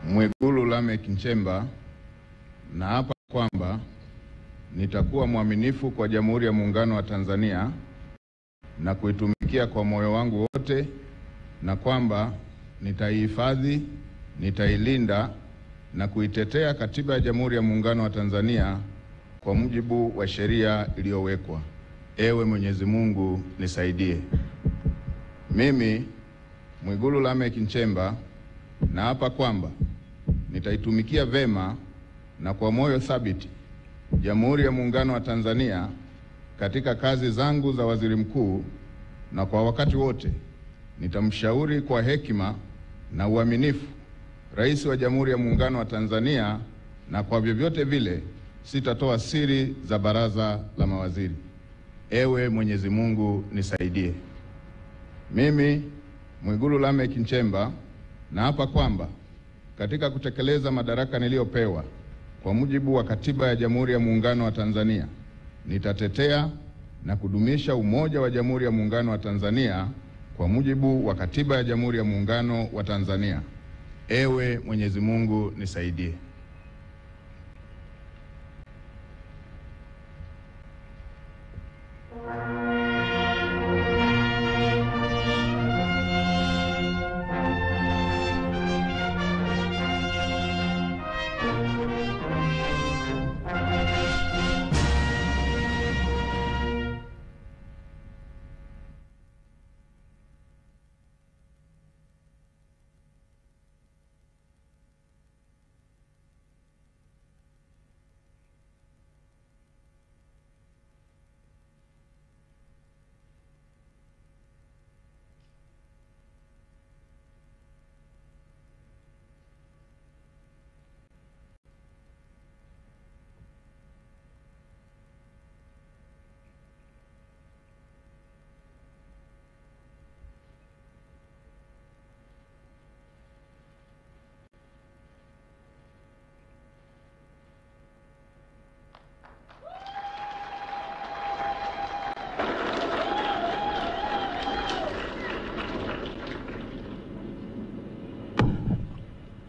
Mwigulu Lameck Nchemba naapa kwamba nitakuwa mwaminifu kwa Jamhuri ya Muungano wa Tanzania na kuitumikia kwa moyo wangu wote, na kwamba nitaihifadhi, nitailinda na kuitetea Katiba ya Jamhuri ya Muungano wa Tanzania kwa mujibu wa sheria iliyowekwa. Ewe Mwenyezi Mungu nisaidie. Mimi Mwigulu Lameck Nchemba naapa kwamba nitaitumikia vema na kwa moyo thabiti Jamhuri ya Muungano wa Tanzania katika kazi zangu za waziri mkuu, na kwa wakati wote nitamshauri kwa hekima na uaminifu Rais wa Jamhuri ya Muungano wa Tanzania, na kwa vyovyote vile sitatoa siri za baraza la mawaziri. Ewe Mwenyezi Mungu nisaidie. Mimi Mwigulu Lameck Nchemba naapa kwamba katika kutekeleza madaraka niliyopewa kwa mujibu wa Katiba ya Jamhuri ya Muungano wa Tanzania, nitatetea na kudumisha umoja wa Jamhuri ya Muungano wa Tanzania kwa mujibu wa Katiba ya Jamhuri ya Muungano wa Tanzania. Ewe Mwenyezi Mungu nisaidie.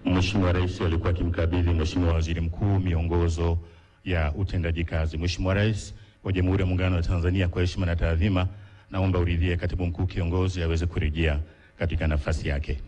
Mheshimiwa Rais alikuwa akimkabidhi Mheshimiwa Waziri Mkuu miongozo ya utendaji kazi. Mheshimiwa Rais wa Jamhuri ya Muungano wa Tanzania, kwa heshima na taadhima, naomba uridhie Katibu Mkuu Kiongozi aweze kurejea katika nafasi yake.